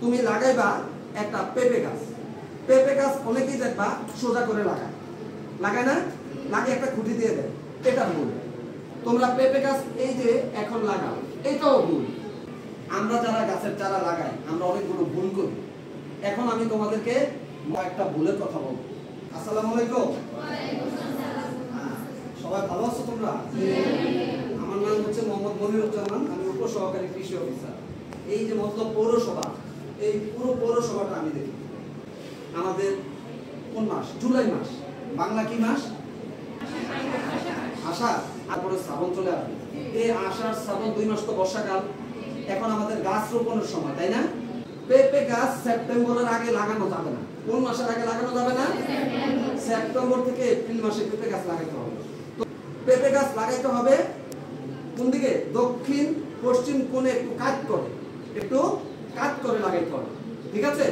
তুমি লাগাইবা একটা পেঁপে গাছ। পেঁপে গাছ অনেকেই দেখবা সোজা করে লাগায়, লাগায় না, লাগে একটা খুঁটি দিয়ে দেয়, এটা ভুল। তোমরা পেঁপে গাছ এই যে এখন লাগাও, এটাও ভুল। আমরা যারা গাছের চারা লাগাই আমরা অনেকগুলো ভুল করি। এখন আমি তোমাদেরকে একটা ভুলের কথা বলবো। আসসালামু আলাইকুম। সবাই ভালো আছো তোমরা? আমার নাম হচ্ছে মোহাম্মদ মনিরুজ্জামান, আমি উপসহকারী কৃষি অফিসার। এই যে মতলব পৌরসভা, এই পুরো পৌরসভাটা আমি দেখি। আমাদের কোন মাস? জুলাই মাস। বাংলা কি মাস? আষাঢ়। তারপরে শ্রাবণ চলে আসবে। এই আষাঢ় শ্রাবণ 2 মাস তো বর্ষাকাল। এখন আমাদের গাছ রোপণের সময়, তাই না? পেঁপে গাছ সেপ্টেম্বরের আগে লাগানো যাবে না। কোন মাসের আগে লাগানো যাবে না? সেপ্টেম্বর থেকে এপ্রিল মাসে পেঁপে গাছ লাগাইতে হবে। তো পেঁপে গাছ লাগাইতে হবে কোন দিকে? দক্ষিণ পশ্চিম কোণে একটু কাট করে লাগাইতে হবে, ঠিক আছে?